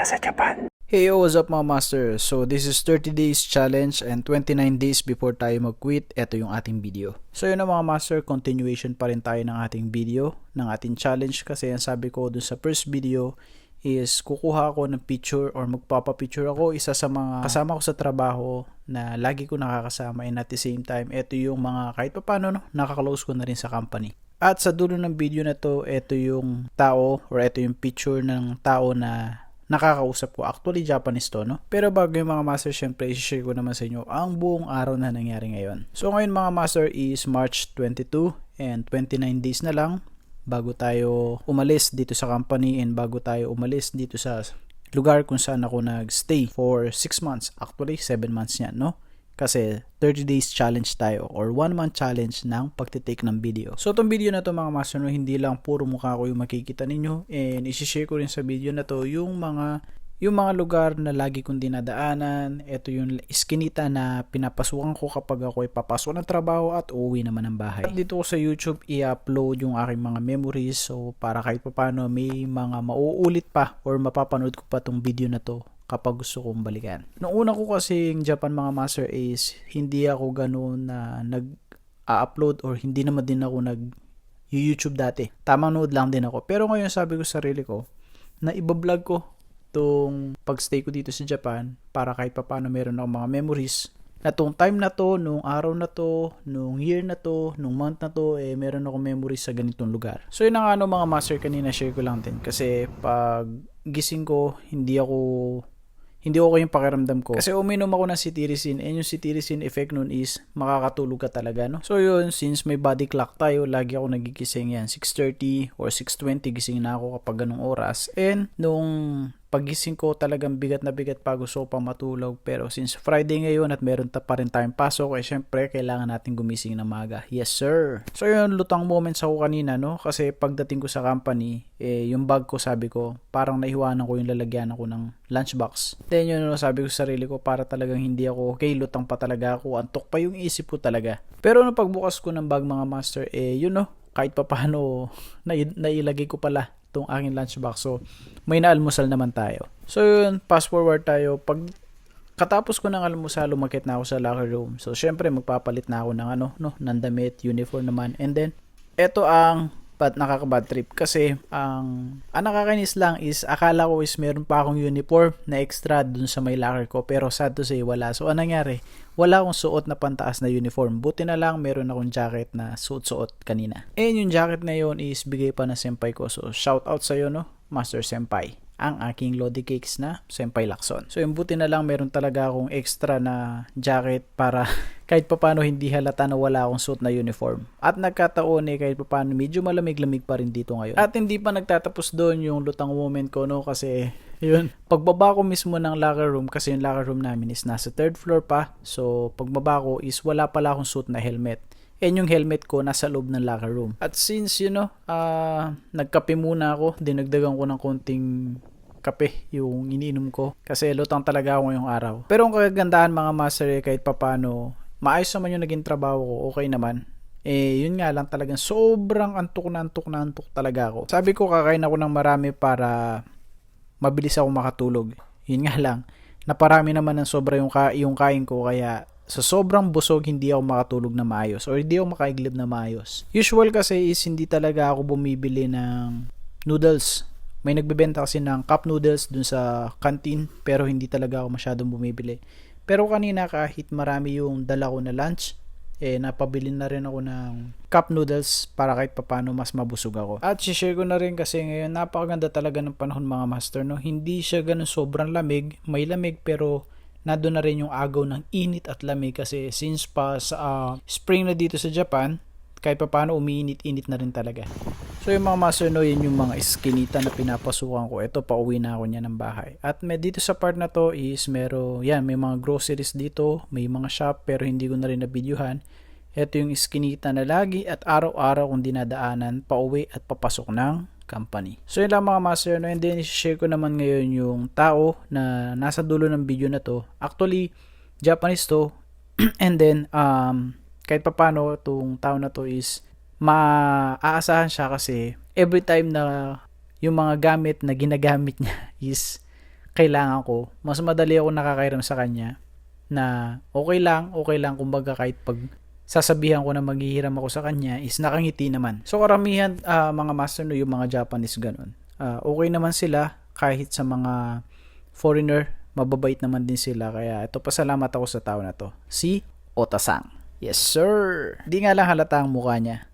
para sa Japan. Hey yo, what's up mga master? So this is 30 days challenge and 29 days before tayo mag-quit. Ito yung ating video. So yun na mga master, continuation pa rin tayo ng ating video, ng ating challenge kasi ang sabi ko dun sa first video is kukuha ako ng picture or magpapapicture ako isa sa mga kasama ko sa trabaho na lagi ko nakakasama and at the same time ito yung mga kahit pa paano nakaklose ko na rin sa company. At sa dulo ng video na to, ito yung tao or ito yung picture ng tao na nakakausap ko. Actually, Japanese to, no? Pero bago yung mga master, syempre, i-share ko naman sa inyo ang buong araw na nangyari ngayon. So, ngayon mga master is March 22 and 29 days na lang bago tayo umalis dito sa company and bago tayo umalis dito sa lugar kung saan ako nag-stay for 6 months. Actually, 7 months yan, no? Kasi 30 days challenge tayo or 1 month challenge ng pagtitake ng video. So itong video na to mga master, no, hindi lang puro mukha ko yung makikita ninyo and isi-share ko rin sa video na to yung mga lugar na lagi kong dinadaanan. Ito yung iskinita na pinapasukan ko kapag ako ay papasok ng trabaho at uuwi naman ng bahay. At dito ko sa YouTube i-upload yung aking mga memories so para kahit paano may mga mauulit pa or mapapanood ko pa tong video na to kapag gusto kong balikan. Noong una ko kasing Japan mga master is hindi ako ganoon na nag-upload or hindi naman din ako nag-YouTube dati. Tamang nood lang din ako. Pero ngayon sabi ko sa sarili ko na ibablog ko tong pagstay ko dito sa Japan para kahit paano meron akong mga memories na tong time na to, nung araw na to, nung year na to, nung month na to, meron akong memories sa ganitong lugar. So yun ang mga master kanina share ko lang din kasi pag gising ko hindi ako yung pakiramdam ko. Kasi uminom ako ng cetirizine and yung cetirizine effect nun is makakatulog ka talaga, no? So yun, since may body clock tayo, lagi ako nagigising yan. 6:30 or 6:20 gising na ako kapag ganung oras. And nung pagising ko talagang bigat na bigat pa gusto ko pang matulog. Pero since Friday ngayon at meron pa rin tayong pasok, syempre kailangan natin gumising na maaga. Yes sir! So yun, lutang moments ako kanina, no? Kasi pagdating ko sa company, yung bag ko sabi ko, parang nahiwanan ko yung lalagyan ako ng lunchbox. Then yun, no, sabi ko sa sarili ko para talagang hindi ako okay, lutang pa talaga ako, antok pa yung isip ko talaga. Pero nung pagbukas ko ng bag mga master, yun no, kahit pa paano nailagay ko pala itong aking lunchbox. So, may naalmusal naman tayo. So, yun, fast forward tayo. Pag katapos ko ng almusal, umakit na ako sa locker room. So, syempre, magpapalit na ako ng ng damit, uniform naman. And then, eto ang nakaka-bad trip kasi ang nakakainis lang is akala ko is meron pa akong uniform na extra dun sa may locker ko pero sad to say wala. So anong nangyari? Wala akong suot na pantaas na uniform. Buti na lang meron akong jacket na suot-suot kanina. And yung jacket na yun is bigay pa ng senpai ko. So shout out sa'yo no, Master Senpai. Ang aking Lodi Cakes na Senpai Lacson. So yung buti na lang meron talaga akong extra na jacket para kahit papano hindi halata na wala akong suit na uniform. At nagkataon kahit papano medyo malamig-lamig pa rin dito ngayon. At hindi pa nagtatapos doon yung lutang moment ko no kasi yun, pagbaba ko mismo ng locker room kasi yung locker room namin is nasa 3rd floor pa. So pagbaba ko is wala pala akong suit na helmet. And yung helmet ko nasa loob ng locker room. At since nagkape muna ako, dinagdagan ko ng konting kape yung iniinom ko kasi lutang talaga ako ngayong araw. Pero ang kagandahan mga master kahit papano maayos naman yung naging trabaho ko, okay naman. Yun nga lang talagang sobrang antok na antok talaga ako. Sabi ko kakain ako ng marami para mabilis ako makatulog. Yun nga lang, naparami naman ng sobra yung kain ko kaya sa sobrang busog hindi ako makatulog na maayos or hindi ako makaiglib na maayos. Usual kasi is hindi talaga ako bumibili ng noodles. May nagbebenta kasi ng cup noodles dun sa canteen pero hindi talaga ako masyadong bumibili. Pero kanina kahit marami yung dala ko na lunch, napabili na rin ako ng cup noodles para kahit papano mas mabusog ako. At share ko na rin kasi ngayon napakaganda talaga ng panahon mga master. No? Hindi siya ganun sobrang lamig, may lamig pero nandun na rin yung agaw ng init at lamig kasi since pa sa spring na dito sa Japan, kahit paano umiinit-init na rin talaga. So yung mga master no, yun yung mga iskinita na pinapasukan ko. Ito, pauwi na ako niya ng bahay. At dito sa part na to is may mga groceries dito, may mga shop pero hindi ko na rin na-videohan. Ito yung iskinita na lagi at araw-araw kong dinadaanan pauwi at papasok ng company. So yun lang mga master no, and then i-share ko naman ngayon yung tao na nasa dulo ng video na to. Actually, Japanese to. And then, kahit papano itong tao na to is maaasahan siya kasi every time na yung mga gamit na ginagamit niya is kailangan ko, mas madali ako nakakairam sa kanya na okay lang kumbaga kahit pag sasabihan ko na maghihiram ako sa kanya is nakangiti naman. So karamihan mga master no, yung mga Japanese ganun. Okay naman sila kahit sa mga foreigner, mababait naman din sila. Kaya ito, pasalamat ako sa tao na to. Si Otasang. Yes sir. Di nga lang halata ang mukha niya.